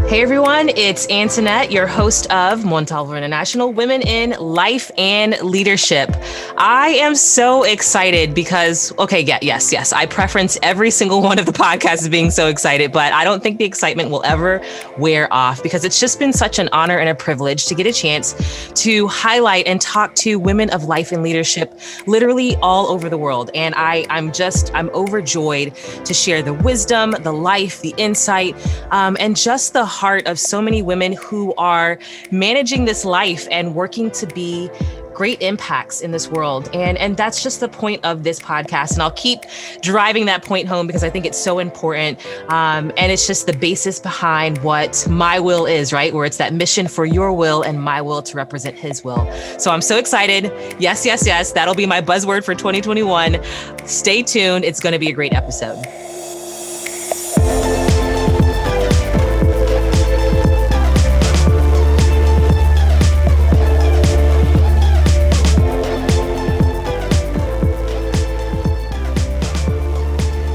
Hey everyone, it's Antoinette, your host of Montalvo International Women in Life and Leadership. I am so excited because, yes, I preference every single one of the podcasts as being so excited, but I don't think the excitement will ever wear off because it's just been such an honor and a privilege to get a chance to highlight and talk to women of life and leadership literally all over the world. And I'm overjoyed to share the wisdom, the life, the insight, and just the heart of so many women who are managing this life and working to be great impacts in this world. And that's just the point of this podcast. And I'll keep driving that point home because I think it's so important. And it's just the basis behind what my will is, right? Where it's that mission for your will and my will to represent his will. So I'm so excited. Yes. That'll be my buzzword for 2021. Stay tuned. It's going to be a great episode.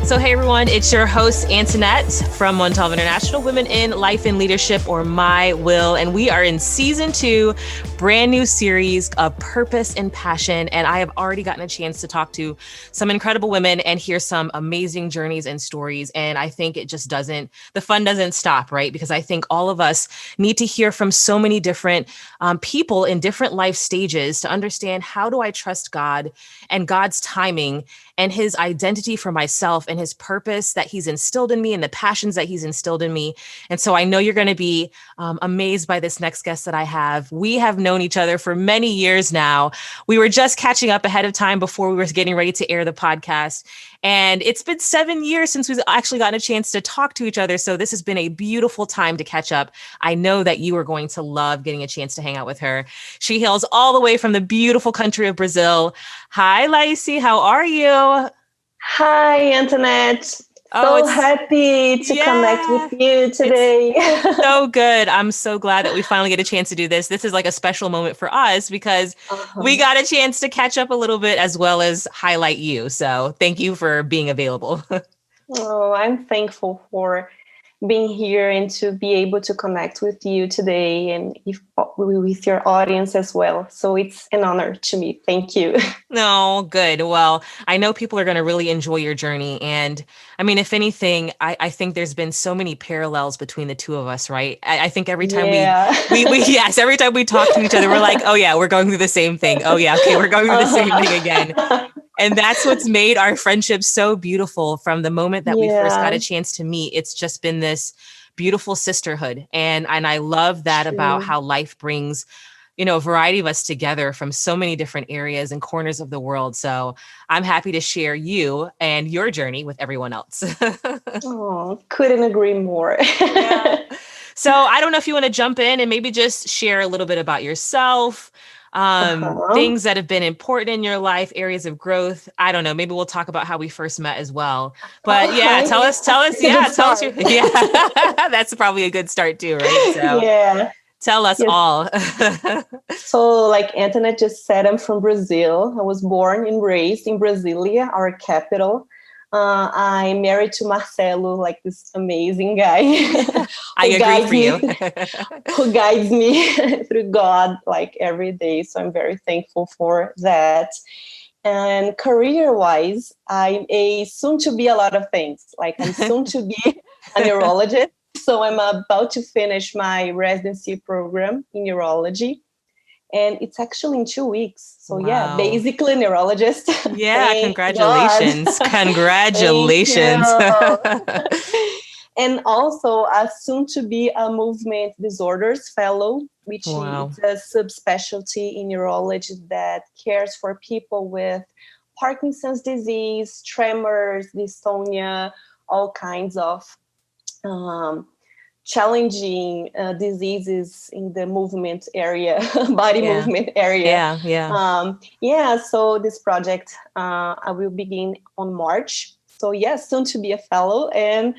So hey everyone, it's your host Antoinette from Montalvo International Women in Life and Leadership, or My Will, and we are in season 2, brand new series of purpose and passion. And I have already gotten a chance to talk to some incredible women and hear some amazing journeys and stories. And I think the fun doesn't stop, right? Because I think all of us need to hear from so many different people in different life stages to understand, how do I trust God and God's timing and his identity for myself and his purpose that he's instilled in me and the passions that he's instilled in me. And so I know you're going to be amazed by this next guest that I have. We have known each other for many years now. We were just catching up ahead of time before we were getting ready to air the podcast. And it's been 7 years since we've actually gotten a chance to talk to each other. So this has been a beautiful time to catch up. I know that you are going to love getting a chance to hang out with her. She hails all the way from the beautiful country of Brazil. Hi, Laise. How are you? Hi, Antoinette. So happy to connect with you today. It's so good. I'm so glad that we finally get a chance to do this. This is like a special moment for us because we got a chance to catch up a little bit as well as highlight you. So thank you for being available. Oh, I'm thankful for being here and to be able to connect with you today and with your audience as well. So it's an honor to me. Thank you. No, good. Well, I know people are going to really enjoy your journey. And I mean, if anything, I think there's been so many parallels between the two of us, right? I think every time every time we talk to each other, we're like, oh yeah, we're going through the same thing. Oh yeah. Okay. We're going through the same thing again. And that's what's made our friendship so beautiful from the moment that we first got a chance to meet. It's just been this beautiful sisterhood. And I love that about how life brings, a variety of us together from so many different areas and corners of the world. So I'm happy to share you and your journey with everyone else. Oh, couldn't agree more. Yeah. So I don't know if you want to jump in and maybe just share a little bit about yourself. Things that have been important in your life, areas of growth. I don't know. Maybe we'll talk about how we first met as well. But tell us. That's probably a good start too, right? So tell us all. So like Antoinette just said, I'm from Brazil. I was born and raised in Brasilia, our capital. I'm married to Marcelo, like this amazing guy. I agree for you. Who guides me through God like every day. So I'm very thankful for that. And career-wise, I'm a soon to be a lot of things. Like I'm soon to be a neurologist. So I'm about to finish my residency program in neurology. And it's actually in 2 weeks. So yeah, basically neurologist. Yeah, congratulations. Congratulations. And also soon to be a movement disorders fellow, which is a subspecialty in neurology that cares for people with Parkinson's disease, tremors, dystonia, all kinds of challenging diseases in the movement area, body movement area. So this project I will begin on March. So soon to be a fellow. And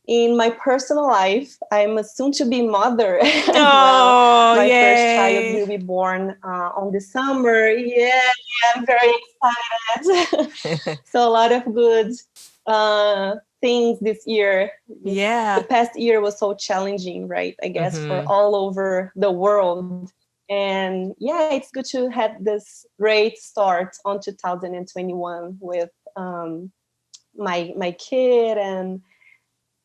in my personal life, I'm a soon to be mother. My first child will be born on the summer. I'm very excited. So a lot of good things this year. The Yeah. past year was so challenging, right? I guess for all over the world. And yeah, it's good to have this great start on 2021 with my kid and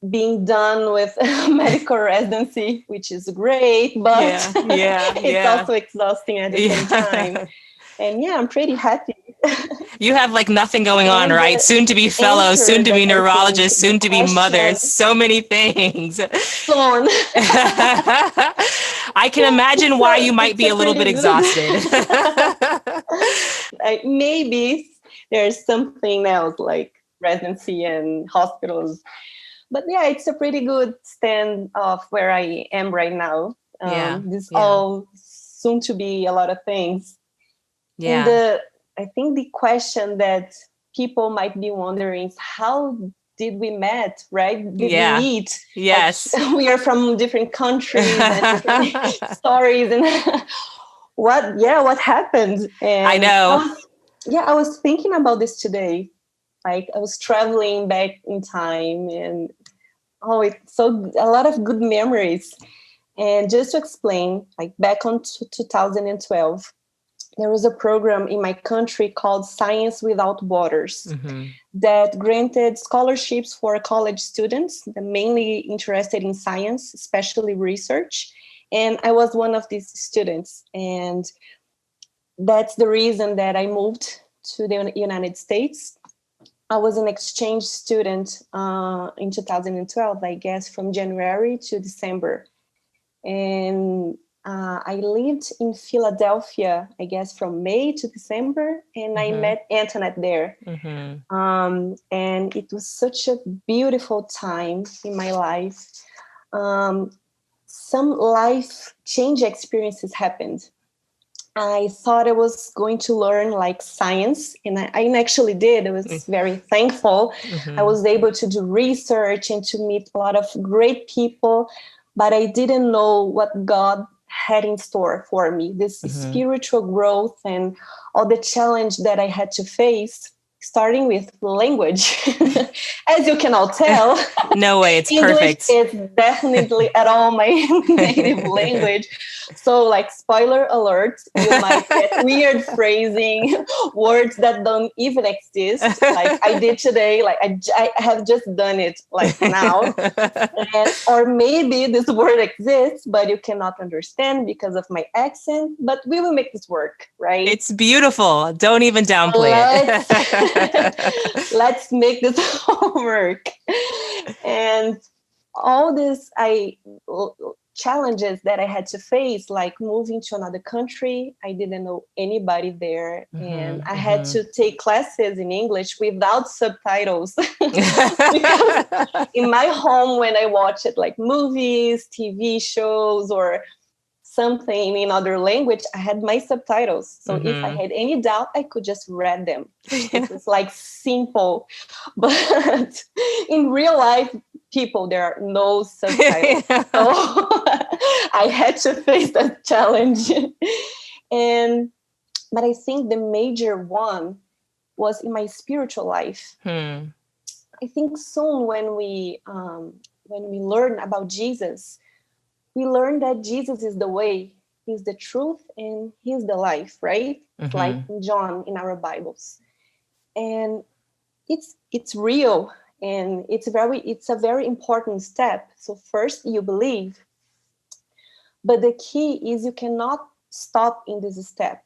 being done with medical residency, which is great, but it's also exhausting at the same time. And yeah, I'm pretty happy. You have like nothing going on, right? Soon to be fellow, soon to be neurologist, soon to be mother, so many things. Soon. I can imagine why you might be a little bit exhausted. Maybe there's something else like residency and hospitals. But yeah, it's a pretty good stand of where I am right now. All soon to be a lot of things. Yeah. And I think the question that people might be wondering is how did we met, right? Did we meet? Yes. Like, we are from different countries and different stories. And what happened? And I know. I was thinking about this today. Like I was traveling back in time and it's so a lot of good memories. And just to explain, like back on 2012, there was a program in my country called Science Without Borders that granted scholarships for college students that mainly interested in science, especially research. And I was one of these students. And that's the reason that I moved to the United States. I was an exchange student in 2012, I guess, from January to December. And I lived in Philadelphia, I guess, from May to December, and I met Antoinette there. And it was such a beautiful time in my life. Some life change experiences happened. I thought I was going to learn like science, and I actually did. I was very thankful. I was able to do research and to meet a lot of great people, but I didn't know what God had in store for me, this spiritual growth and all the challenge that I had to face, starting with language. As you can all tell, no way, it's English perfect. is definitely at all my native language. So like spoiler alert, you might get weird phrasing, words that don't even exist. Like I did today, like I have just done it like now. Or maybe this word exists, but you cannot understand because of my accent, but we will make this work, right? It's beautiful. Don't even downplay it. Let's make this work. And all these challenges that I had to face, like moving to another country, I didn't know anybody there. And I had to take classes in English without subtitles. Because in my home, when I watched like movies, TV shows, or something in other language, I had my subtitles. So if I had any doubt, I could just read them. It was like simple. But in real life, people, there are no subtitles. So I had to face that challenge. But I think the major one was in my spiritual life. I think soon when we learn about Jesus, we learn that Jesus is the way, he's the truth, and he's the life, right? Like in John in our Bibles. And it's real, and it's a very important step. So first you believe, but the key is you cannot stop in this step.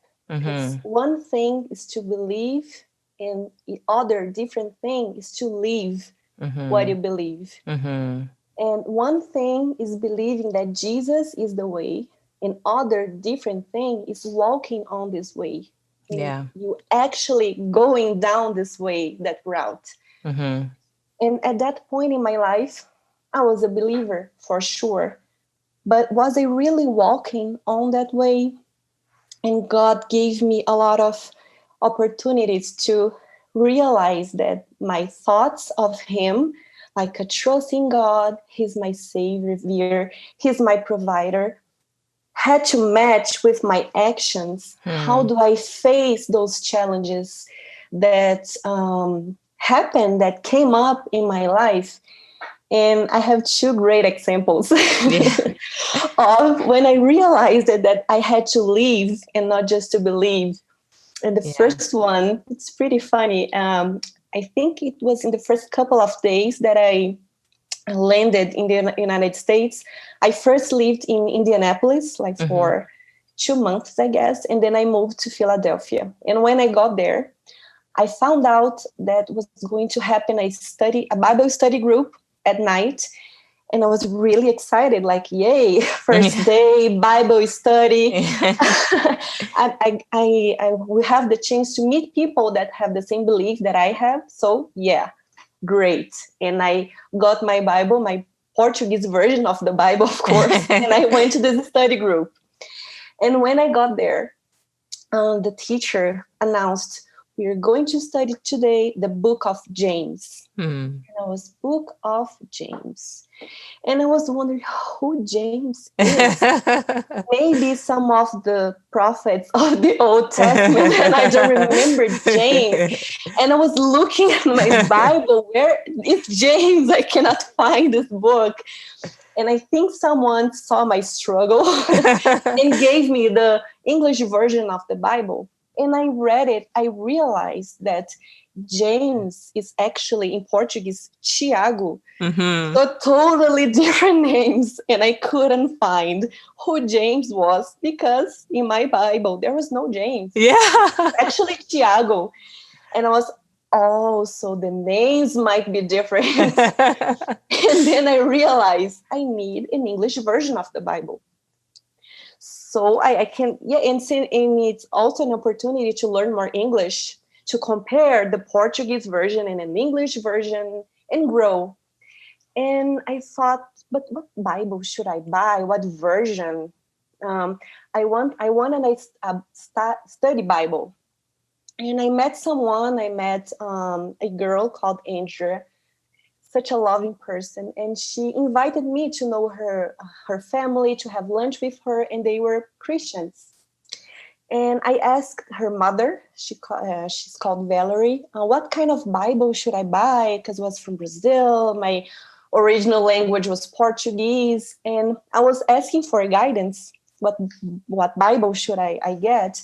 One thing is to believe, and the other different thing is to live what you believe. And one thing is believing that Jesus is the way, and other different thing is walking on this way. You actually going down this way, that route. And at that point in my life, I was a believer for sure. But was I really walking on that way? And God gave me a lot of opportunities to realize that my thoughts of him, like a trust in God, he's my savior, he's my provider, had to match with my actions. How do I face those challenges that happened that came up in my life. And I have two great examples Yeah. of when I realized that I had to live and not just to believe. And the Yeah. first one, it's pretty funny. I think it was in the first couple of days that I landed in the United States. I first lived in Indianapolis, like Mm-hmm. for 2 months, I guess. And then I moved to Philadelphia. And when I got there, I found out that was going to happen a Bible study group at night. And I was really excited, like, yay, first day Bible study. I will have the chance to meet people that have the same belief that I have. So yeah, great. And I got my Bible, my Portuguese version of the Bible, of course. And I went to this study group. And when I got there, the teacher announced, we are going to study today the book of James. Hmm. And I was, book of James. And I was wondering who James is. Maybe some of the prophets of the Old Testament, and I don't remember James. And I was looking at my Bible, where is James? I cannot find this book. And I think someone saw my struggle and gave me the English version of the Bible. And I read it. I realized that James is actually in Portuguese, Tiago. Mm-hmm. So totally different names. And I couldn't find who James was because in my Bible, there was no James. Yeah. Actually, Tiago. And I was, oh, so the names might be different. And then I realized I need an English version of the Bible. So I can, yeah, and it's also an opportunity to learn more English, to compare the Portuguese version and an English version and grow. And I thought, but what Bible should I buy? What version? I want a study Bible. And I met someone. I met a girl called Andrea, such a loving person, and she invited me to know her family, to have lunch with her, and they were Christians. And I asked her mother, she's called Valerie, what kind of Bible should I buy? Because it was from Brazil. My original language was Portuguese. And I was asking for guidance. What Bible should I get?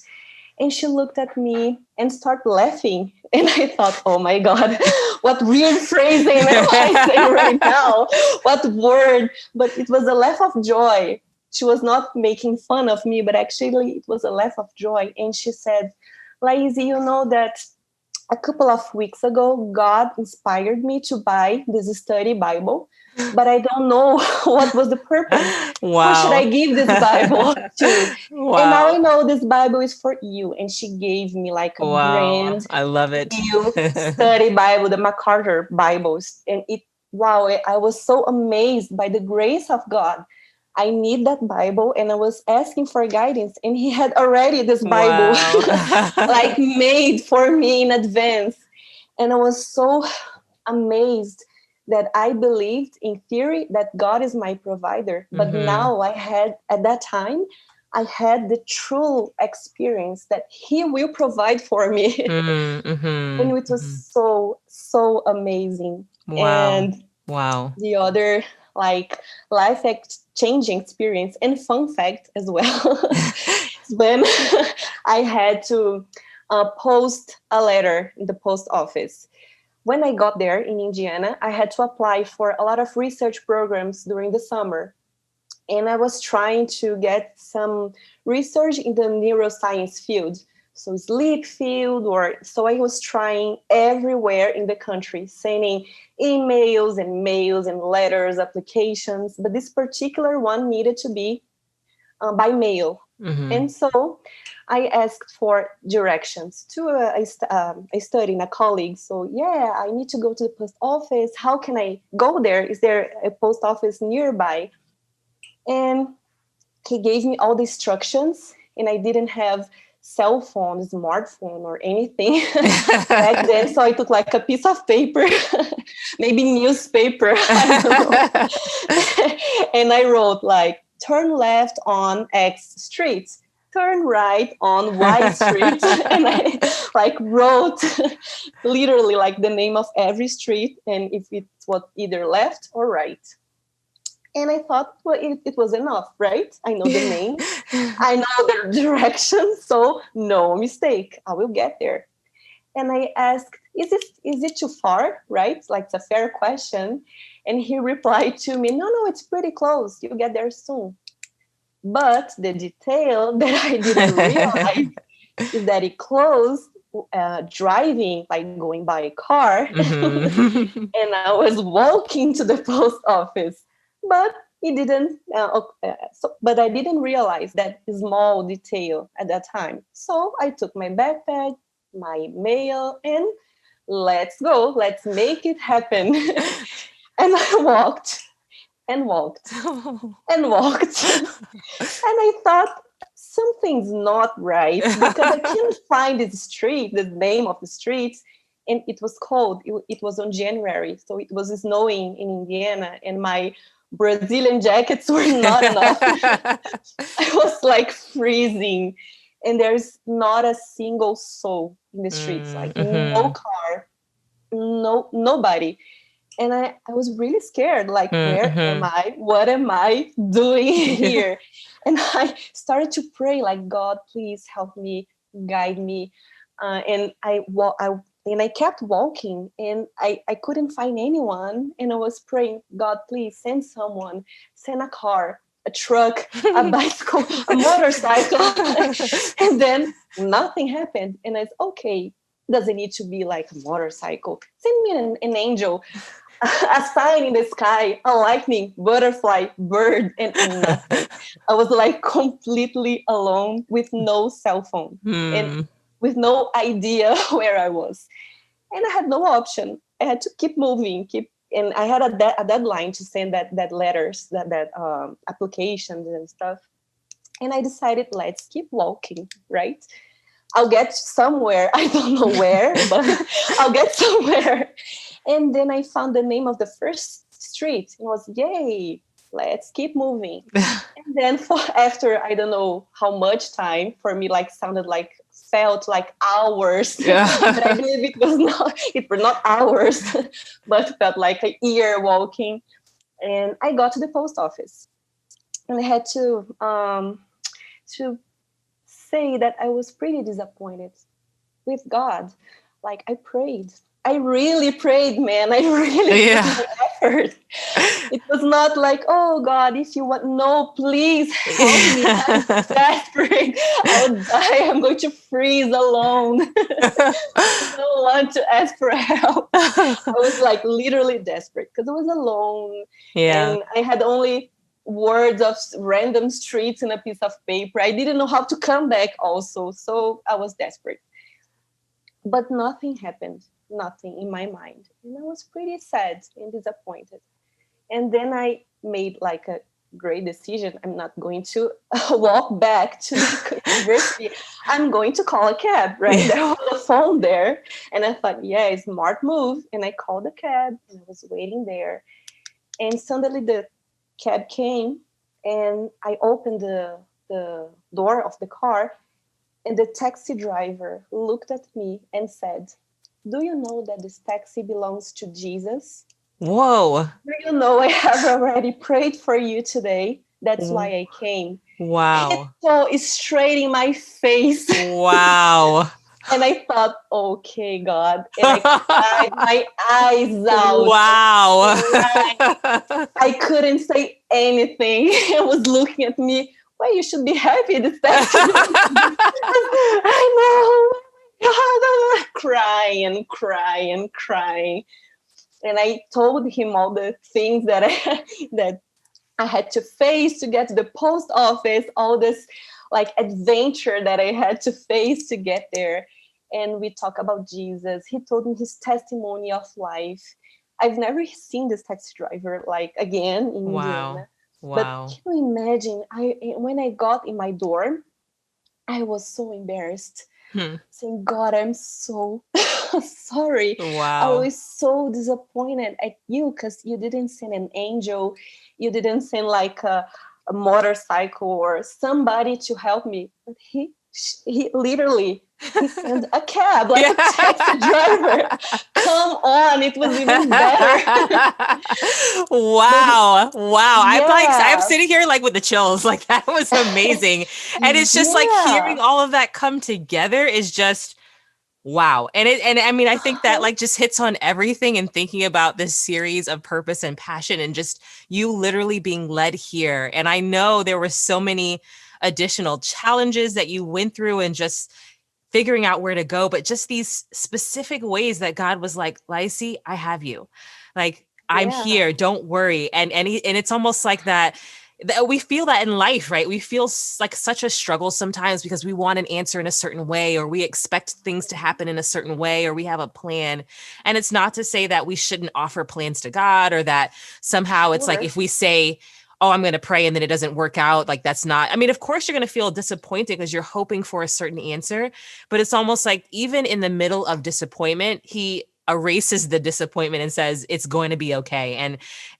And she looked at me and started laughing. And I thought, oh my God, what weird phrasing am I saying right now? What word? But it was a laugh of joy. She was not making fun of me, but actually it was a laugh of joy. And she said, Laise, you know that a couple of weeks ago, God inspired me to buy this study Bible, but I don't know what was the purpose. Wow. Who should I give this Bible to? Wow. And now I know this Bible is for you. And she gave me like a brand I love it. new study Bible, the MacArthur Bibles. And I was so amazed by the grace of God. I need that Bible, and I was asking for guidance, and he had already this Bible like made for me in advance. And I was so amazed that I believed in theory that God is my provider. But now at that time, I had the true experience that he will provide for me. And it was so amazing. Wow. And wow. The other like life-changing experience and fun fact as well when I had to post a letter in the post office. When I got there in Indiana, I had to apply for a lot of research programs during the summer. And I was trying to get some research in the neuroscience field. So sleep field, so I was trying everywhere in the country, sending emails and mails and letters, applications. But this particular one needed to be by mail. And so I asked for directions to a study in a colleague. So yeah, I need to go to the post office. How can I go there? Is there a post office nearby? And he gave me all the instructions, and I didn't have cell phone, smartphone, or anything back then. So I took like a piece of paper, maybe newspaper, I don't know. And I wrote like, turn left on X street. turn right on Y Street. And I like wrote literally like the name of every street and if it was either left or right. And I thought, well, it was enough, right? I know the name, I know the direction, so no mistake. I will get there. And I asked, is it too far, right? Like it's a fair question. And he replied to me, no, it's pretty close. You'll get there soon. But the detail that I didn't realize is that it closed driving, like going by a car. And I was walking to the post office. But it didn't, but I didn't realize that small detail at that time. So I took my backpack, my mail, and let's go. Let's make it happen. And I walked and walked and walked. And I thought, something's not right because I couldn't find the street, the name of the streets. And it was cold. It was on January. So it was snowing in Indiana. And my Brazilian jackets were not enough. I was like freezing. And there's not a single soul in the streets, like no car, nobody. And I was really scared, like, where am I? What am I doing here? And I started to pray, like, God, please help me, guide me. And I kept walking, and I couldn't find anyone. And I was praying, God, please send someone, send a car, a truck, a bicycle, a motorcycle. And then nothing happened. And I said, okay, doesn't need to be like a motorcycle. Send me an angel, a sign in the sky, a lightning, butterfly, bird, and nothing. I was like completely alone with no cell phone and with no idea where I was. And I had no option. I had to keep moving, and I had a deadline to send that letters, that applications and stuff. And I decided, let's keep walking, right? I'll get somewhere. I don't know where, but I'll get somewhere. And then I found the name of the first street. It was, yay, let's keep moving. And then after, I don't know how much time, for me, like felt like hours. Yeah. But I believe it were not hours, but felt like a year walking. And I got to the post office. And I had to say that I was pretty disappointed with God. Like, I prayed. I really prayed, man. I really put my effort. It was not like, oh, God, if you want, no, please help me. I'm desperate. I would die. I'm going to freeze alone. I don't want to ask for help. I was like literally desperate because I was alone. Yeah. And I had only words of random streets and a piece of paper. I didn't know how to come back also. So I was desperate. But nothing happened. Nothing in my mind. And I was pretty sad and disappointed. And then I made like a great decision. I'm not going to walk back to the university. I'm going to call a cab, right? There was a phone there. And I thought, yeah, smart move. And I called the cab and I was waiting there. And suddenly the cab came and I opened the door of the car, and the taxi driver looked at me and said, do you know that this taxi belongs to Jesus? Whoa. Do you know I have already prayed for you today? That's why I came. Wow. It's so straight in my face. Wow. And I thought, okay, God. And I cried my eyes out. Wow. I couldn't say anything. He was looking at me. Well, you should be happy this taxi. I know. God, crying. And I told him all the things that I had to face to get to the post office, all this like adventure that I had to face to get there. And we talk about Jesus. He told me his testimony of life. I've never seen this taxi driver like again in Indiana. Wow. But can you imagine? When I got in my dorm, I was so embarrassed. Saying, God, I'm so sorry. Wow. I was so disappointed at you because you didn't send an angel. You didn't send like a motorcycle or somebody to help me. But he literally, he sent a cab, like a taxi driver. Come on, it was even better. Wow. Wow. I'm Yeah, sitting here like with the chills. Like that was amazing. And it's just like hearing yeah. all of that come together is just wow. And I mean, I think that Uh-huh. like just hits on everything and thinking about this series of purpose and passion and just you literally being led here. And I know there were so many additional challenges that you went through and just figuring out where to go, but just these specific ways that God was like, Laise, I have you. Like, I'm Yeah, here. Don't worry. And it's almost like that we feel that in life, right? We feel like such a struggle sometimes because we want an answer in a certain way, or we expect things to happen in a certain way, or we have a plan. And it's not to say that we shouldn't offer plans to God, or that somehow it's like sure. if we say, oh, I'm going to pray and then it doesn't work out, like that's not, I mean, of course you're going to feel disappointed because you're hoping for a certain answer, but it's almost like even in the middle of disappointment, he erases the disappointment and says it's going to be okay. And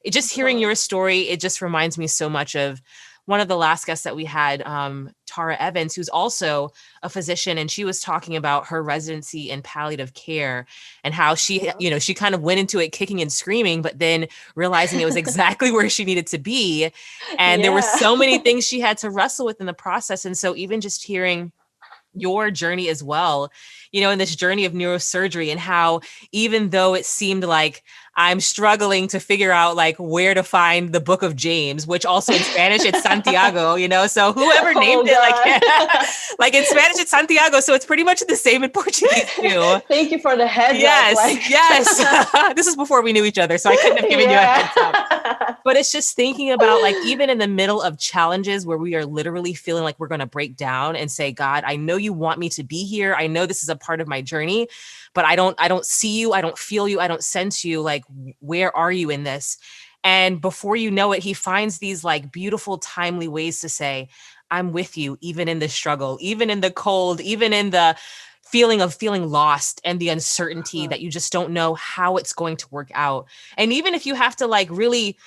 just hearing Uh-huh. your story, it just reminds me so much of one of the last guests that we had, Tara Evans, who's also a physician, and she was talking about her residency in palliative care and how she, Uh-huh. you know, she kind of went into it kicking and screaming, but then realizing it was exactly where she needed to be. And there were Yeah. so many things she had to wrestle with in the process. And so even just hearing your journey as well, you know, in this journey of neurosurgery and how even though it seemed like I'm struggling to figure out like where to find the book of James, which also in Spanish it's Santiago, you know, so whoever named Oh it God. like in Spanish it's Santiago, so it's pretty much the same in Portuguese too. Thank you for the heads up. Yes, Like, yes. This is before we knew each other, so I couldn't have given you a heads up. yeah. But it's just thinking about like even in the middle of challenges where we are literally feeling like we're going to break down and say, God, I know you want me to be here. I know this is a part of my journey, but I don't see you. I don't feel you. I don't sense you. Like, where are you in this? And before you know it, he finds these like beautiful, timely ways to say, I'm with you, even in the struggle, even in the cold, even in the feeling lost and the uncertainty Uh-huh. that you just don't know how it's going to work out. And even if you have to like really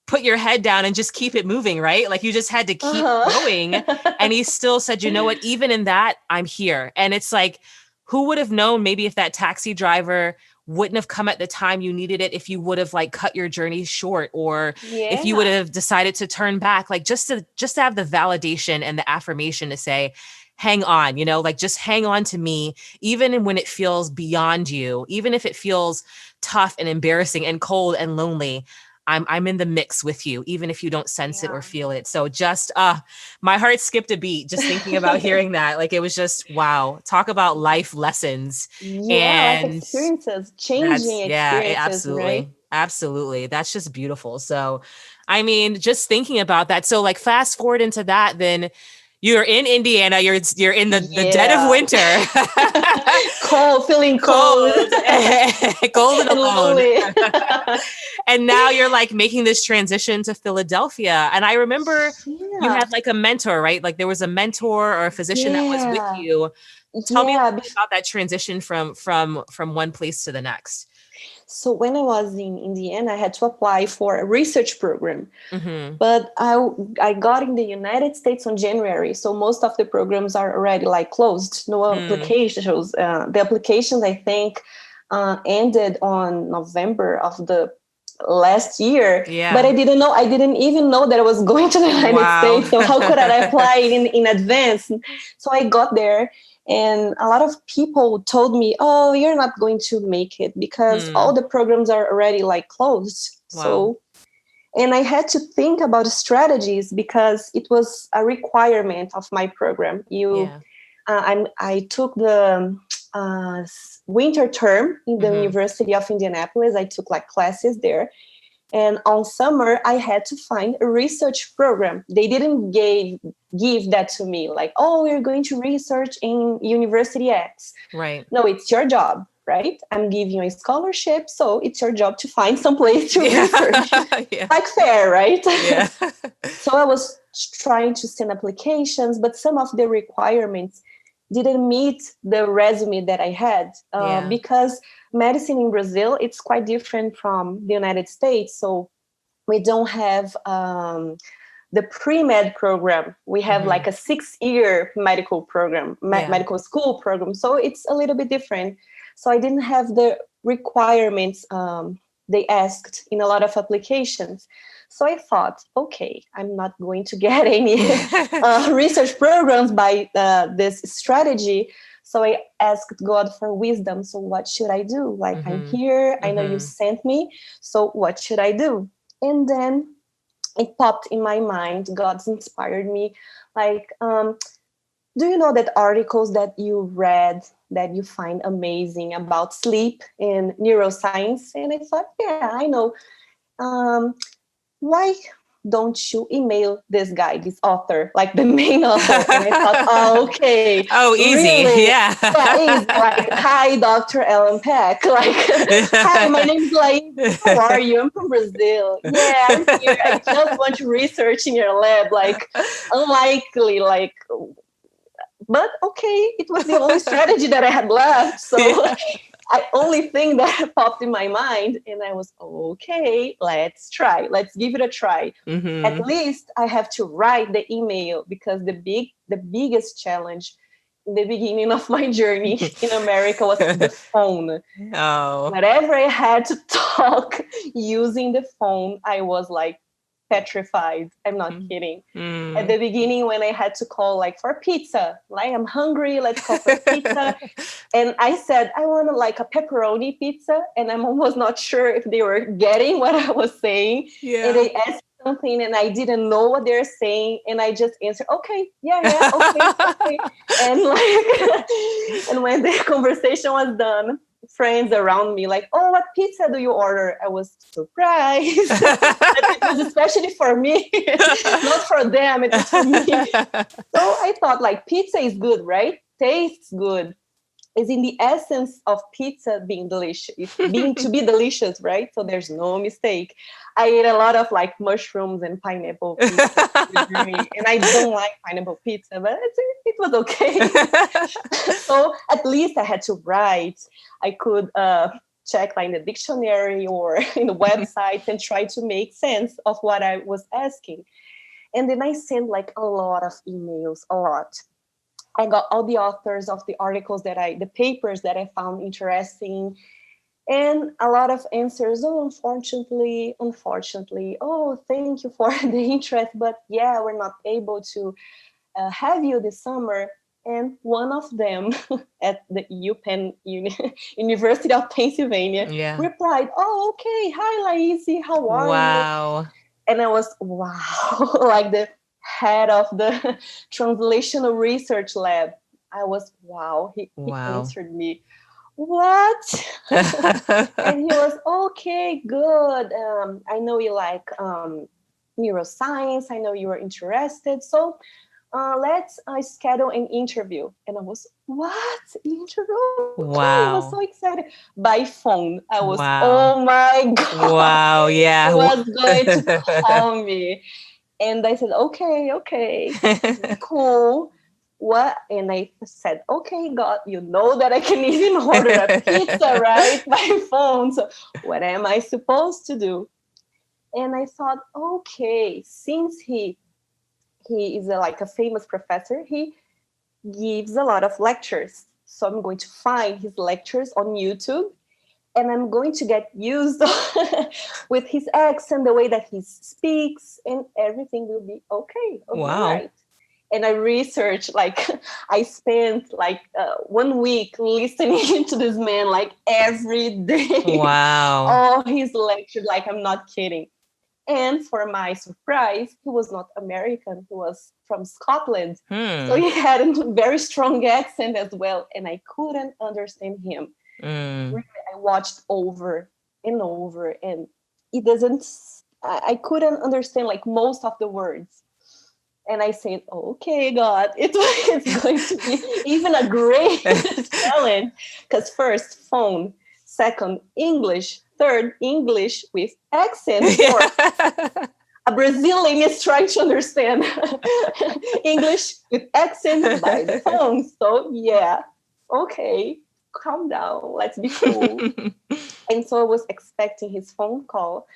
put your head down and just keep it moving, right? Like you just had to keep going. And he still said, you know what, even in that, I'm here. And it's like, who would have known maybe if that taxi driver wouldn't have come at the time you needed it, if you would have like cut your journey short, or if you would Yeah. have decided to turn back, like just to have the validation and the affirmation to say, hang on, you know, like just hang on to me, even when it feels beyond you, even if it feels tough and embarrassing and cold and lonely. I'm in the mix with you, even if you don't sense it or Yeah. feel it. So just my heart skipped a beat just thinking about hearing that. Like it was just wow. Talk about life lessons. Yeah, like And experiences, changing that's yeah, experiences, right? absolutely. Absolutely. That's just beautiful. So I mean, just thinking about that. So like fast forward into that, then you're in Indiana, you're in the dead of Yeah. winter. Cold, feeling cold Cold, cold and and alone. lonely. And now you're like making this transition to Philadelphia. And I remember you Yeah. had like a mentor, right? Like there was a mentor or a physician that was with Yeah. you. Tell me a little Yeah. bit about that transition from one place to the next. So when I was in Indiana, I had to apply for a research program. Mm-hmm. But I got in the United States on January, so most of the programs are already like closed. No Mm. applications. The applications I think ended on November of the last year. But Yeah. I didn't know. I didn't even know that I was going to the United Wow. States. So how could I apply in advance? So I got there. And a lot of people told me, "Oh, you're not going to make it because all Hmm. the programs are already like closed." Wow. So and I had to think about strategies because it was a requirement of my program. Yeah. I took the winter term in the Mm-hmm. University of Indianapolis. I took like classes there, and on summer I had to find a research program. They didn't give that to me like, oh, we're going to research in University X. Right. No, it's your job, right? I'm giving you a scholarship, so it's your job to find some place to Yeah. research. Yeah. Like fair, right? Yeah. So I was trying to send applications, but some of the requirements didn't meet the resume that I had Yeah. because medicine in Brazil, it's quite different from the United States. So we don't have the pre-med program. We have Mm-hmm. like a 6-year medical program, Yeah. medical school program. So it's a little bit different. So I didn't have the requirements they asked in a lot of applications. So I thought, okay, I'm not going to get any research programs by this strategy. So I asked God for wisdom. So what should I do? Like, I'm Mm-hmm. here. I know you Mm-hmm. sent me. So what should I do? And then it popped in my mind. God's inspired me. Like, do you know that articles that you read that you find amazing about sleep and neuroscience? And I thought, yeah, I know. Um, why don't you email this guy, this author, like the main author? And I thought, oh, okay, Oh, easy. really? Yeah. Yeah, easy. Like, hi, Dr. Ellen Peck. Like, hi, my name is Laise. How are you? I'm from Brazil. Yeah, I'm here. I just want to research in your lab. Like, unlikely, like, but okay, it was the only strategy that I had left. So Yeah. I only thing that popped in my mind, and I was okay. Let's try. Let's give it a try. At Mm-hmm. least I have to write the email, because the biggest challenge in the beginning of my journey in America was the phone. Oh. Whenever I had to talk using the phone, I was like petrified. I'm not kidding. At Mm. the beginning, when I had to call like for pizza, like, I'm hungry, let's call for pizza. And I said, I want like a pepperoni pizza. And I'm almost not sure if they were getting what I was saying. And Yeah. they asked something and I didn't know what they're saying. And I just answered, okay, yeah, okay, okay. And like, and when the conversation was done, friends around me like, oh, what pizza do you order? I was surprised. But it was especially for me, not for them, it was for me. So I thought, like, pizza is good, right? Tastes good. Is in the essence of pizza being delicious, being to be delicious, right? So there's no mistake. I ate a lot of like mushrooms and pineapple pizza in the journey, and I don't like pineapple pizza, but it was okay. So at least I had to write. I could check like in the dictionary or in the websites and try to make sense of what I was asking. And then I sent like a lot of emails, a lot. I got all the authors of the articles the papers that I found interesting, and a lot of answers. Oh, unfortunately. Oh, thank you for the interest, but yeah, we're not able to have you this summer. And one of them at the UPenn University of Pennsylvania Yeah. replied, oh, okay. Hi, Laise. How are you? Wow. And I was, wow, like the head of the translational research lab. I was, wow, he Wow. answered me. What? And he was, okay, good. I know you like neuroscience. I know you are interested. So let's schedule an interview. And I was, what? Interview? Okay, I was so Wow. excited. By phone. I was, Wow. oh my God. Wow. He Yeah. was going to call me. And I said, okay, cool. What? And I said, okay, God, you know that I can even order a pizza, right? By phone. So what am I supposed to do? And I thought, okay, since he is like a famous professor, he gives a lot of lectures. So I'm going to find his lectures on YouTube, and I'm going to get used with his accent, the way that he speaks, and everything will be okay. All Wow. right. And I researched, like, I spent like 1 week listening to this man, like every day. Wow. All his lectures, like, I'm not kidding. And for my surprise, he was not American. He was from Scotland. So Hmm. he had a very strong accent as well. And I couldn't understand him. Mm. Really, I watched over and over, and it doesn't, I couldn't understand like most of the words. And I said, okay, God, it's going to be even a great challenge. Because first, phone. Second, English. Third, English with accent. Fourth, Yeah. a Brazilian is trying to understand English with accent by the phone. So yeah, okay, calm down. Let's be cool. And so I was expecting his phone call,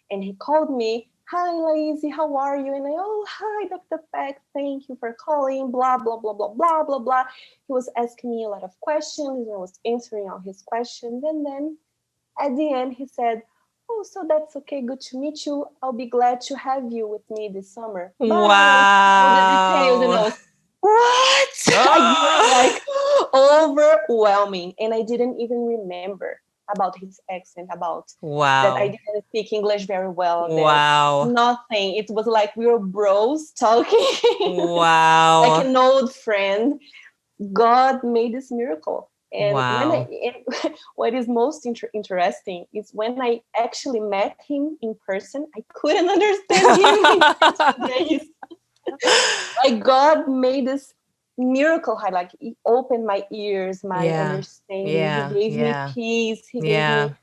and he called me hi, Laise, how are you? And I, oh, hi, Dr. Peck, thank you for calling, blah, blah, blah, blah, blah, blah, blah. He was asking me a lot of questions. I was answering all his questions. And then at the end, he said, oh, so that's okay. Good to meet you. I'll be glad to have you with me this summer. But I want to know the details. And I Wow. was, what? I got Oh, like overwhelming. And I didn't even remember about his accent, about that I wow. didn't speak English very well, that Wow. nothing. It was like we were bros talking like Wow. an old friend. God made this miracle. And Wow. what is most interesting is when I actually met him in person, I couldn't understand him in the first few days. Like God made this miracle. Like he opened my ears, my Yeah. understanding. He Yeah. gave me Yeah. peace. He gave Yeah. me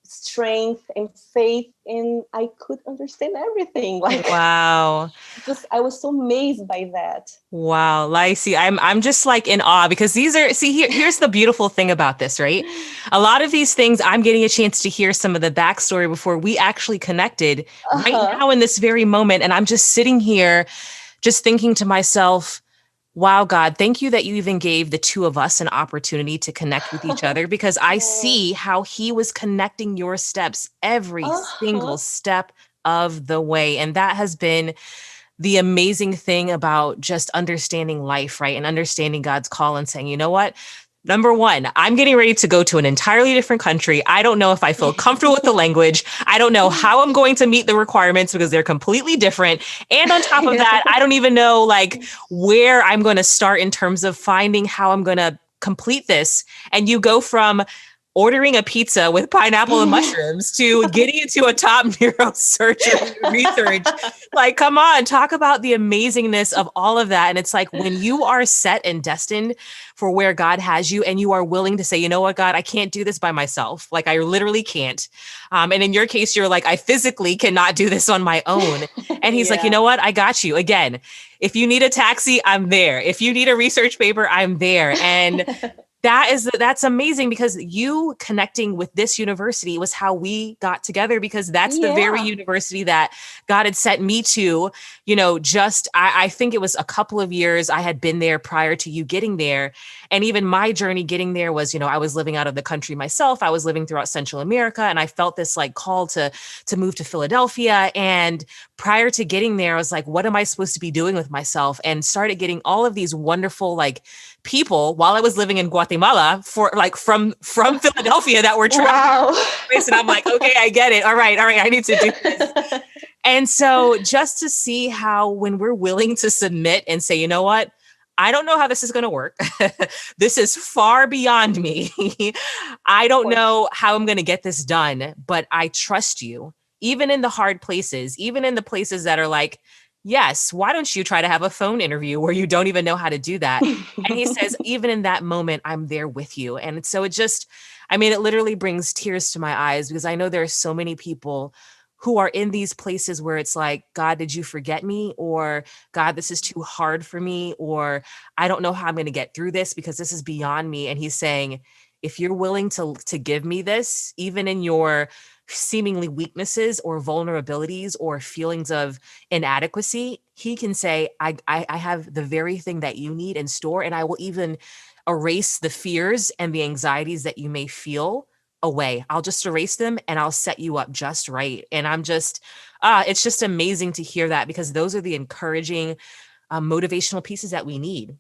strength and faith, and I could understand everything. Like Wow. just I was so amazed by that. Wow, Lacey, I'm just like in awe because these are here's the beautiful thing about this, right? A lot of these things I'm getting a chance to hear some of the backstory before we actually connected right Uh-huh. now in this very moment. And I'm just sitting here just thinking to myself, wow, God, thank you that you even gave the two of us an opportunity to connect with each other because I Oh, see how he was connecting your steps every uh-huh. single step of the way. And that has been the amazing thing about just understanding life, right? And understanding God's call and saying, you know what? Number one, I'm getting ready to go to an entirely different country. I don't know if I feel comfortable with the language. I don't know how I'm going to meet the requirements because they're completely different. And on top of Yeah. that, I don't even know like where I'm going to start in terms of finding how I'm going to complete this. And you go from ordering a pizza with pineapple and mushrooms to getting into a top neurosurgery research. Like, come on, talk about the amazingness of all of that. And it's like when you are set and destined for where God has you and you are willing to say, you know what, God, I can't do this by myself. Like, I literally can't. And in your case, you're like, I physically cannot do this on my own. And he's like, you Yeah. know what? I got you. Again, if you need a taxi, I'm there. If you need a research paper, I'm there. And that's amazing because you connecting with this university was how we got together because that's the very Yeah. university that God had sent me to, you know, just I think it was a couple of years I had been there prior to you getting there. And even my journey getting there was, you know, I was living out of the country myself. I was living throughout Central America and I felt this like call to move to Philadelphia. And prior to getting there, I was like, what am I supposed to be doing with myself? And started getting all of these wonderful like people while I was living in Guatemala for like from Philadelphia that were traveling Wow. place. And I'm like, okay, I get it. All right, I need to do this. And so just to see how when we're willing to submit and say, you know what? I don't know how this is going to work. This is far beyond me. I Of don't course. know how I'm going to get this done, but I trust you, even in the hard places, even in the places that are like, yes, why don't you try to have a phone interview where you don't even know how to do that? And he says, even in that moment, I'm there with you. And so it just, I mean, it literally brings tears to my eyes because I know there are so many people who are in these places where it's like, God, did you forget me? Or God, this is too hard for me. Or I don't know how I'm going to get through this because this is beyond me. And he's saying, if you're willing to give me this, even in your seemingly weaknesses or vulnerabilities or feelings of inadequacy, he can say, I have the very thing that you need in store. And I will even erase the fears and the anxieties that you may feel away. I'll just erase them and I'll set you up just right. And I'm just, it's just amazing to hear that because those are the encouraging, motivational pieces that we need.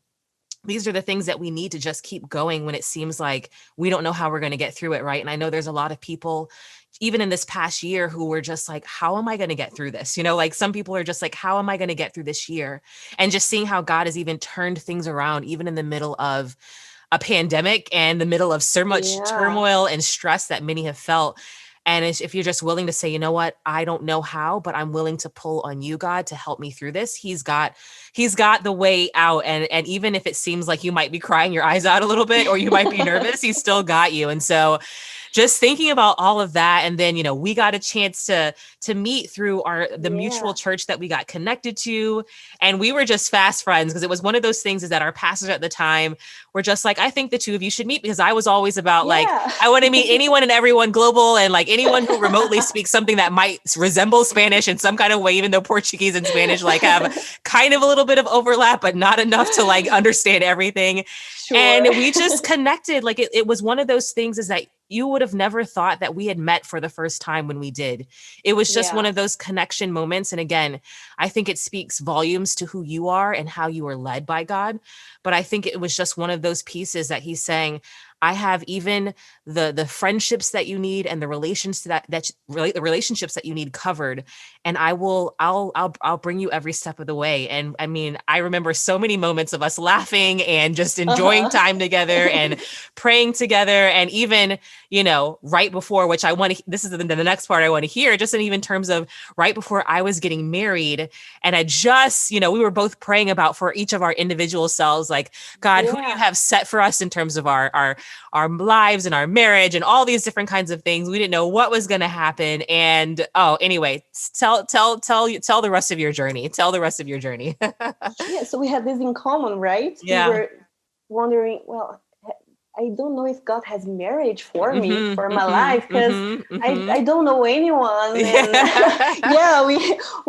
These are the things that we need to just keep going when it seems like we don't know how we're going to get through it. Right. And I know there's a lot of people, even in this past year, who were just like, how am I going to get through this? You know, like some people are just like, how am I going to get through this year? And just seeing how God has even turned things around, even in the middle of a pandemic and the middle of so much Yeah. turmoil and stress that many have felt. And if you're just willing to say, you know what, I don't know how, but I'm willing to pull on you, God, to help me through this. He's got the way out. And even if it seems like you might be crying your eyes out a little bit, or you might be nervous, he's still got you. And so just thinking about all of that. And then, we got a chance to meet through the mutual Yeah. church that we got connected to. And we were just fast friends because it was one of those things is that our pastors at the time were just like, I think the two of you should meet, because I was always about like, Yeah. I want to meet anyone and everyone global, and like anyone who remotely speaks something that might resemble Spanish in some kind of way, even though Portuguese and Spanish like have kind of a little bit of overlap, but not enough to like understand everything. Sure. And we just connected. Like it was one of those things is that you would have never thought that we had met for the first time when we did. It was just one Yeah. of those connection moments. And again, I think it speaks volumes to who you are and how you are led by God. But I think it was just one of those pieces that he's saying, I have even the friendships that you need and the relations to the relationships that you need covered, and I'll bring you every step of the way. And I mean, I remember so many moments of us laughing and just enjoying Uh-huh. time together and praying together, and even right before, which I want to, this is the next part I want to hear, just in even terms of right before I was getting married, and I just we were both praying about for each of our individual selves, like, God, who do you Yeah. have set for us in terms of our lives and our marriage and all these different kinds of things. We didn't know what was going to happen. And anyway, tell the rest of your journey. Tell the rest of your journey. Yeah. So we had this in common, right? We Yeah. were wondering, well, I don't know if God has marriage for me, Mm-hmm, for my mm-hmm, life, because mm-hmm, I don't know anyone. And mm-hmm. yeah,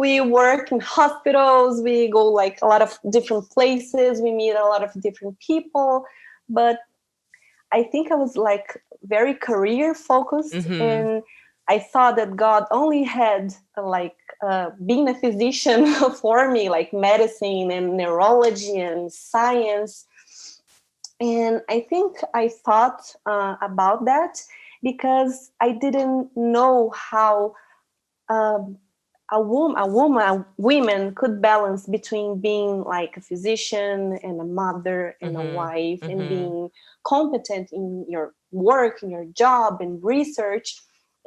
we work in hospitals, we go like a lot of different places, we meet a lot of different people. But I think I was like very career focused, Mm-hmm. and I thought that God only had being a physician for me, like medicine and neurology and science. And I think I thought about that because I didn't know how um, women could balance between being like a physician and a mother and a Mm-hmm. wife, and Mm-hmm. being competent in your work, in your job, and research.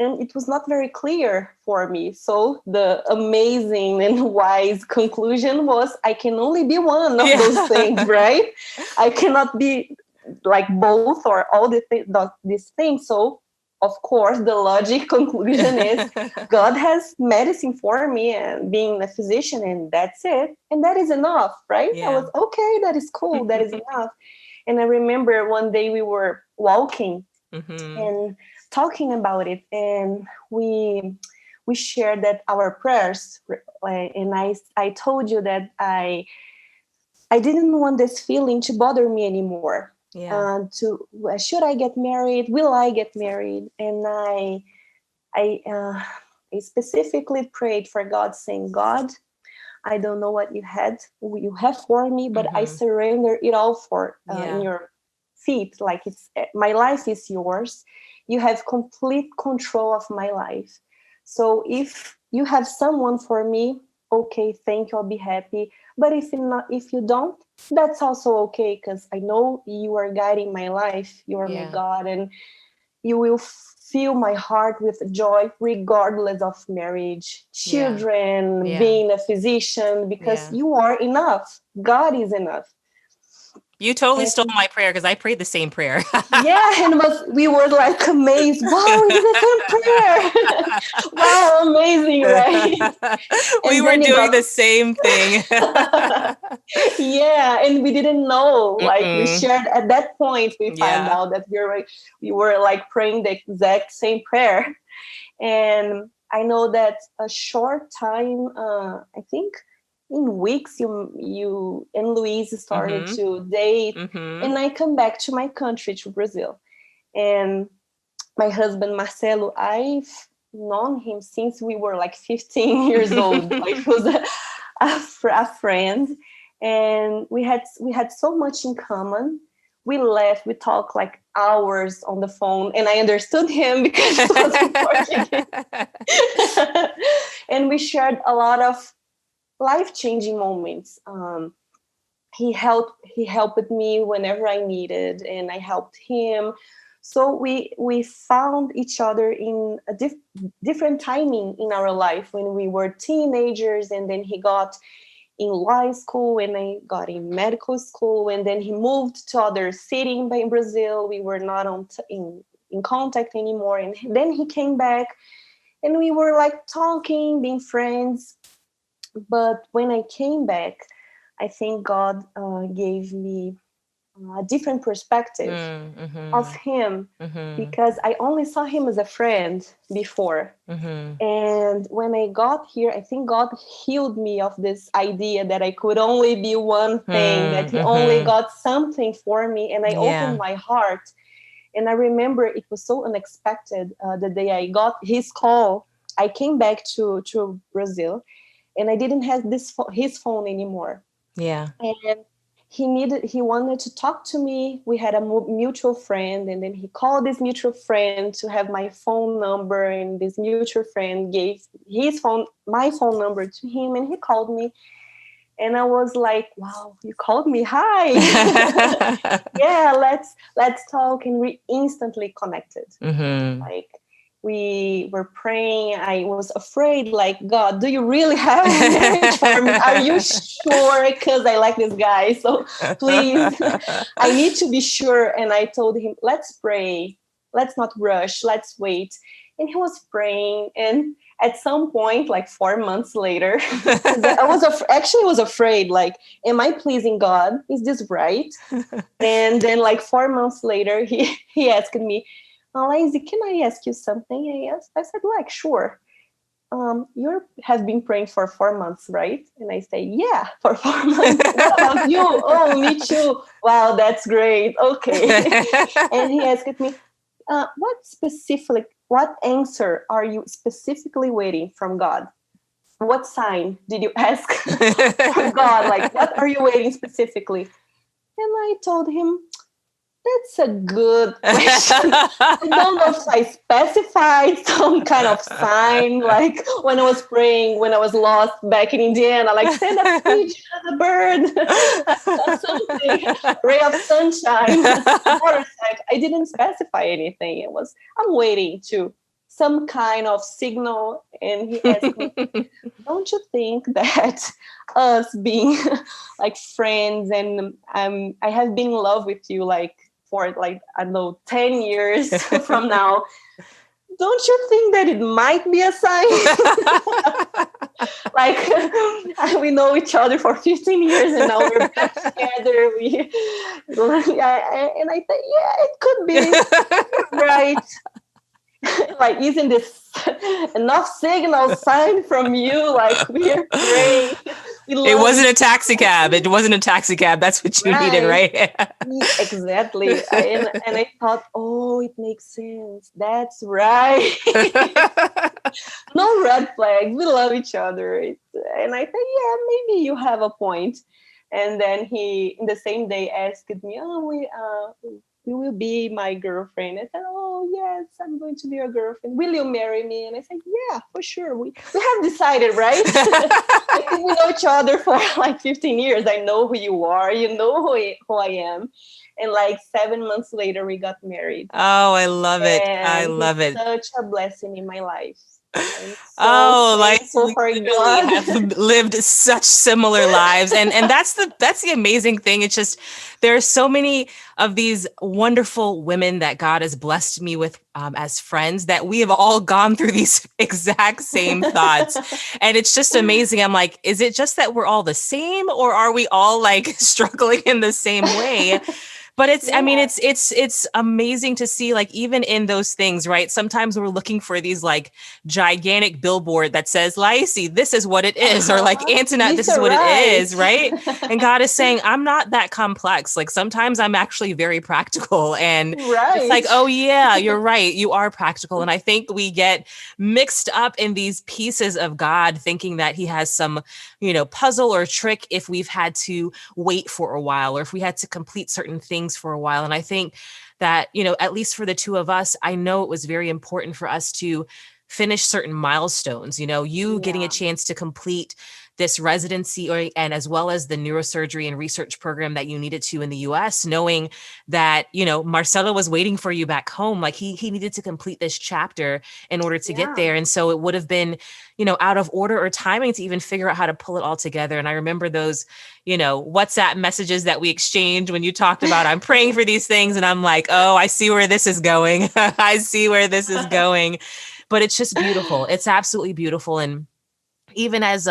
And it was not very clear for me. So the amazing and wise conclusion was I can only be one of those things, Yeah. right? I cannot be like both or all these things. So of course the logic conclusion is God has medicine for me and being a physician, and that's it. And that is enough, right? I Yeah. was okay, that is cool, that is enough. And I remember one day we were walking Mm-hmm. and talking about it, and we shared that our prayers, and I told you that I didn't want this feeling to bother me anymore. Yeah. To should I get married? Will I get married? And I specifically prayed for God, saying, God, I don't know what you have for me, but I Mm-hmm. surrender it all for in Yeah. your feet. Like it's my life is yours. You have complete control of my life. So if you have someone for me, okay, thank you, I'll be happy. But if you don't, that's also okay, because I know you are guiding my life. You are my Yeah. God, and you will fill my heart with joy regardless of marriage, Yeah. children, Yeah. being a physician, because Yeah. you are enough. God is enough. You totally stole And my prayer because I prayed the same prayer. yeah, and we were like amazed. Wow, we did the same prayer. Wow, amazing, right? We And were then it doing got the same thing. yeah, and we didn't know. Like we Mm-mm. shared at that point, we found Yeah. out that we were like praying the exact same prayer. And I know that a short time, I think in weeks, you and Louise started Mm-hmm. to date, Mm-hmm. and I come back to my country, to Brazil. And my husband Marcelo, I've known him since we were like 15 years old. Like he was a friend, and we had so much in common. We laughed, we talked like hours on the phone, and I understood him because it was in Portuguese. And we shared a lot of life-changing moments. He helped me whenever I needed, and I helped him. So we found each other in a different timing in our life, when we were teenagers, and then he got in law school, and I got in medical school, and then he moved to other city in Brazil. We were not in in contact anymore. And then he came back and we were like talking, being friends. But when I came back, I think God gave me a different perspective of him, because I only saw him as a friend before. And when I got here, I think God healed me of this idea that I could only be one thing, that he only got something for me. And I opened my heart. And I remember it was so unexpected. The day I got his call, I came back to Brazil, and I didn't have his phone anymore. Yeah. And he wanted to talk to me. We had a mutual friend, and then he called this mutual friend to have my phone number, and this mutual friend gave my phone number to him, and he called me. And I was like, wow, you called me. Hi. Yeah, let's talk. And we instantly connected. Like, we were praying. I was afraid, like, God, do you really have a marriage for me? Are you sure? Because I like this guy. So please, I need to be sure. And I told him, let's pray. Let's not rush. Let's wait. And he was praying. And at some point, like 4 months later, I was afraid, like, am I pleasing God? Is this right? And then like 4 months later, he asked me, Laise, can I ask you something? I said, like, sure. You have been praying for 4 months, right? And I say, yeah, for 4 months. What about you? Oh, me too. Wow, that's great. Okay. And he asked me, what answer are you specifically waiting from God? What sign did you ask from God? Like, what are you waiting specifically? And I told him, that's a good question. I don't know if I specified some kind of sign, like when I was praying, when I was lost back in Indiana, like send a pigeon as a bird, something, ray of sunshine, motorcycle. I didn't specify anything. I'm waiting to some kind of signal. And he asked me, don't you think that us being like friends, and I have been in love with you like for like, I don't know, 10 years from now, don't you think that it might be a sign? Like, we know each other for 15 years and now we're back together. And I think, yeah, it could be. Right. Like, isn't this enough signal sign from you? Like, we're praying. It wasn't a taxi cab. It wasn't a taxi cab. That's what you needed, right? Exactly. And I thought, oh, it makes sense. That's right. No red flags. We love each other. And I thought, yeah, maybe you have a point. And then he, in the same day, asked me, you will be my girlfriend. I said, oh, yes, I'm going to be your girlfriend. Will you marry me? And I said, yeah, for sure. We have decided, right? I think we know each other for like 15 years. I know who you are. You know who I am. And like 7 months later, we got married. Oh, I love it. And I love it. Such a blessing in my life. Like we for really God. have lived such similar lives, and that's the amazing thing. It's just there are so many of these wonderful women that God has blessed me with as friends that we have all gone through these exact same thoughts, and it's just amazing. I'm like, is it just that we're all the same, or are we all like struggling in the same way? But it's, I mean, it's amazing to see, like, even in those things, right? Sometimes we're looking for these like gigantic billboard that says, Laise, this is what it is. Or like, Antoinette, this is what it is, right? And God is saying, I'm not that complex. Like, sometimes I'm actually very practical. And it's like, oh yeah, you're right. You are practical. And I think we get mixed up in these pieces of God, thinking that he has some, puzzle or trick if we've had to wait for a while, or if we had to complete certain things for a while. And I think that, at least for the two of us, I know it was very important for us to finish certain milestones, you getting a chance to complete this residency and as well as the neurosurgery and research program that you needed to in the US, knowing that, Marcelo was waiting for you back home. Like he needed to complete this chapter in order to get there. And so it would have been, out of order or timing to even figure out how to pull it all together. And I remember those, WhatsApp messages that we exchanged when you talked about, I'm praying for these things. And I'm like, oh, I see where this is going. I see where this is going. But it's just beautiful. It's absolutely beautiful. And even as,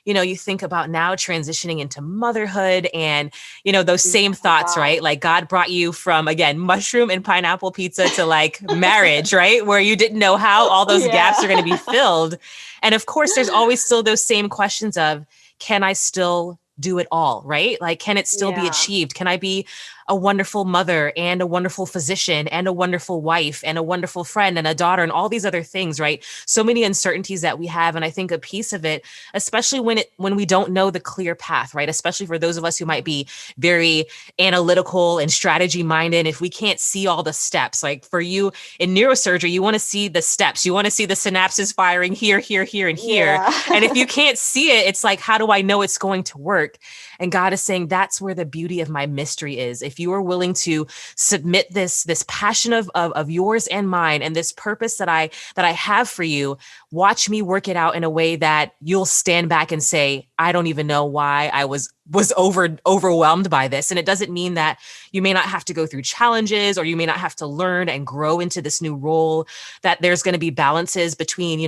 you think about now transitioning into motherhood and, those same thoughts, right? Like God brought you from, again, mushroom and pineapple pizza to like marriage, right? Where you didn't know how all those gaps are going to be filled. And of course, there's always still those same questions of, can I still do it all, right? Like, can it still be achieved? Can I be a wonderful mother and a wonderful physician and a wonderful wife and a wonderful friend and a daughter and all these other things, right? So many uncertainties that we have. And I think a piece of it, especially when we don't know the clear path, right? Especially for those of us who might be very analytical and strategy minded, if we can't see all the steps, like for you in neurosurgery, you want to see the steps, you want to see the synapses firing here, here, here, and here. And if you can't see it, it's like, how do I know it's going to work? And God is saying, that's where the beauty of my mystery is. If you are willing to submit this passion of yours and mine, and this purpose that I have for you, watch me work it out in a way that you'll stand back and say, I don't even know why I was overwhelmed by this. And it doesn't mean that you may not have to go through challenges, or you may not have to learn and grow into this new role, that there's going to be balances between,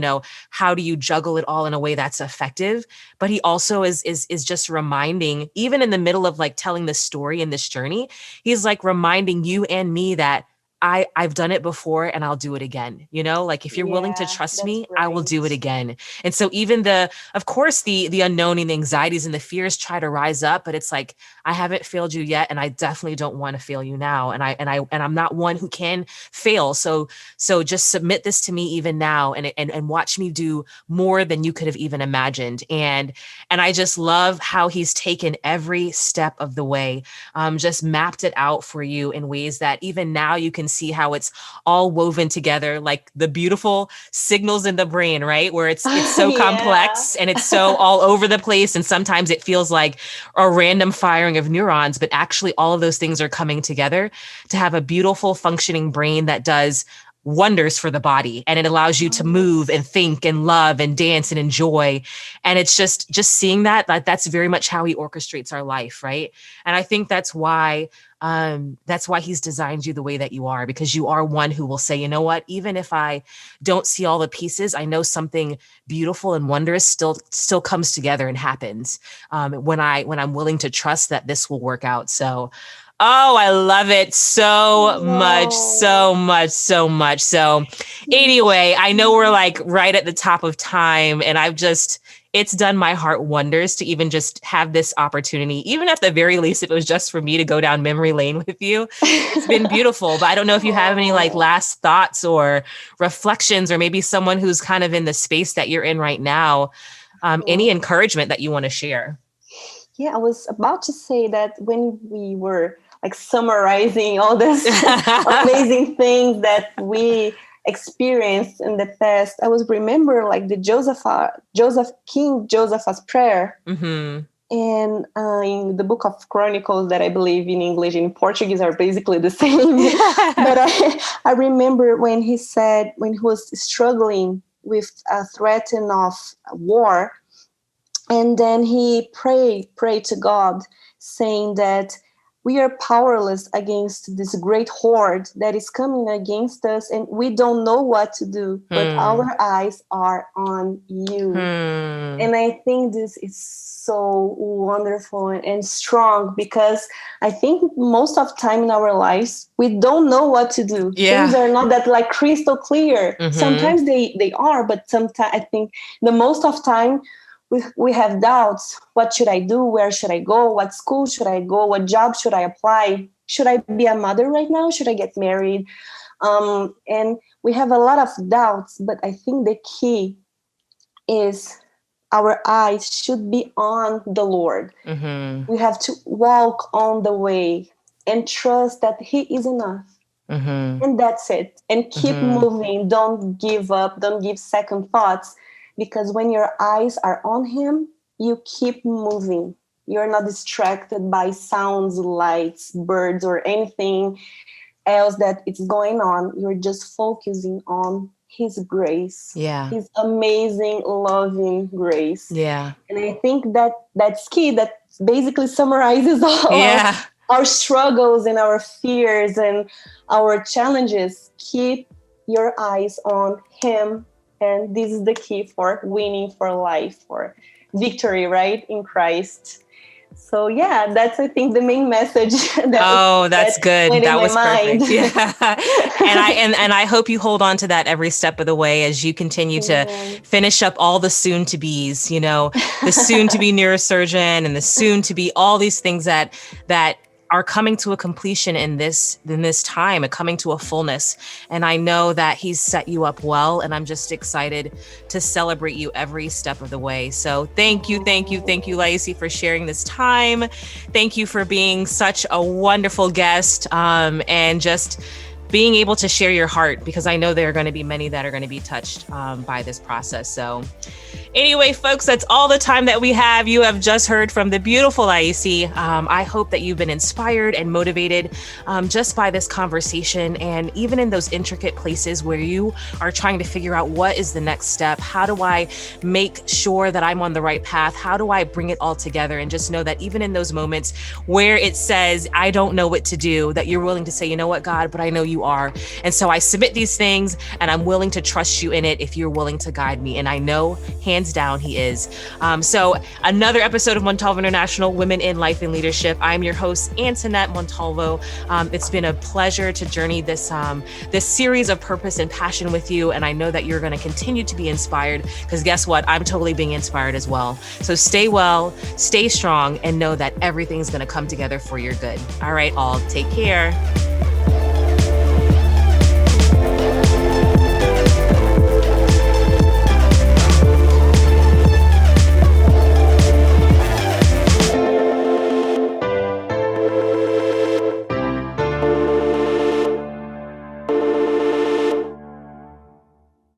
how do you juggle it all in a way that's effective? But he also is just reminding, even in the middle of like telling this story and this journey, he's like reminding you and me that I've done it before and I'll do it again. Like if you're willing to trust me, I will do it again. And so even of course, the unknown and the anxieties and the fears try to rise up, but it's like, I haven't failed you yet. And I definitely don't want to fail you now. And I'm not one who can fail. So just submit this to me even now and watch me do more than you could have even imagined. And I just love how he's taken every step of the way, just mapped it out for you in ways that even now you can see how it's all woven together, like the beautiful signals in the brain, right? Where it's so complex and it's so all over the place. And sometimes it feels like a random firing of neurons, but actually all of those things are coming together to have a beautiful functioning brain that does wonders for the body. And it allows you to move and think and love and dance and enjoy. And it's just seeing that's very much how he orchestrates our life. Right. And I think that's why he's designed you the way that you are, because you are one who will say, you know what, even if I don't see all the pieces, I know something beautiful and wondrous still comes together and happens when I'm willing to trust that this will work out. So oh, I love it so much, so much, so much. So anyway, I know we're like right at the top of time, and it's done my heart wonders to even just have this opportunity, even at the very least, if it was just for me to go down memory lane with you. It's been beautiful. But I don't know if you have any like last thoughts or reflections, or maybe someone who's kind of in the space that you're in right now, any encouragement that you want to share. Yeah, I was about to say that when we were like summarizing all this amazing things that we experienced in the past, I was remember like the King Joseph's prayer. Mm-hmm. And in the book of Chronicles that I believe in English and in Portuguese are basically the same. But I remember when he said, when he was struggling with a threat of war, and then he prayed to God, saying that we are powerless against this great horde that is coming against us, and we don't know what to do, but our eyes are on you. And I think this is so wonderful and strong, because I think most of the time in our lives, we don't know what to do. Things are not that like crystal clear. Sometimes they are, but sometimes I think the most of time, we have doubts. What should I do? Where should I go? What school should I go? What job should I apply? Should I be a mother right now? Should I get married? And we have a lot of doubts, but I think the key is our eyes should be on the Lord. We have to walk on the way and trust that He is enough. And that's it. And keep moving. Don't give up. Don't give second thoughts. Because when your eyes are on Him, you keep moving. You're not distracted by sounds, lights, birds, or anything else that is going on. You're just focusing on his grace, Yeah. his amazing, loving grace. Yeah. And I think that that's key. That basically summarizes all Yeah. our struggles and our fears and our challenges. Keep your eyes on him. And this is the key for winning, for life, for victory, right? In Christ. So yeah, that's, I think, the main message That's good. went in That my was mind. perfect. Yeah. And I hope you hold on to that every step of the way as you continue to finish up all the soon to be's, the soon to be neurosurgeon and the soon to be all these things that are coming to a completion in this time and coming to a fullness. And I know that he's set you up well, and I'm just excited to celebrate you every step of the way. So thank you, Laise, for sharing this time. Thank you for being such a wonderful guest, and just being able to share your heart, because I know there are going to be many that are going to be touched by this process. So anyway, folks, that's all the time that we have. You have just heard from the beautiful Laise. I hope that you've been inspired and motivated just by this conversation. And even in those intricate places where you are trying to figure out what is the next step, how do I make sure that I'm on the right path? How do I bring it all together? And just know that even in those moments where it says, I don't know what to do, that you're willing to say, you know what, God, but I know you are. And so I submit these things and I'm willing to trust you in it if you're willing to guide me. And I know hands down he is. So another episode of Montalvo International, Women in Life and Leadership. I'm your host, Antoinette Montalvo. It's been a pleasure to journey this series of purpose and passion with you. And I know that you're going to continue to be inspired, because guess what? I'm totally being inspired as well. So stay well, stay strong, and know that everything's going to come together for your good. All right, all, take care.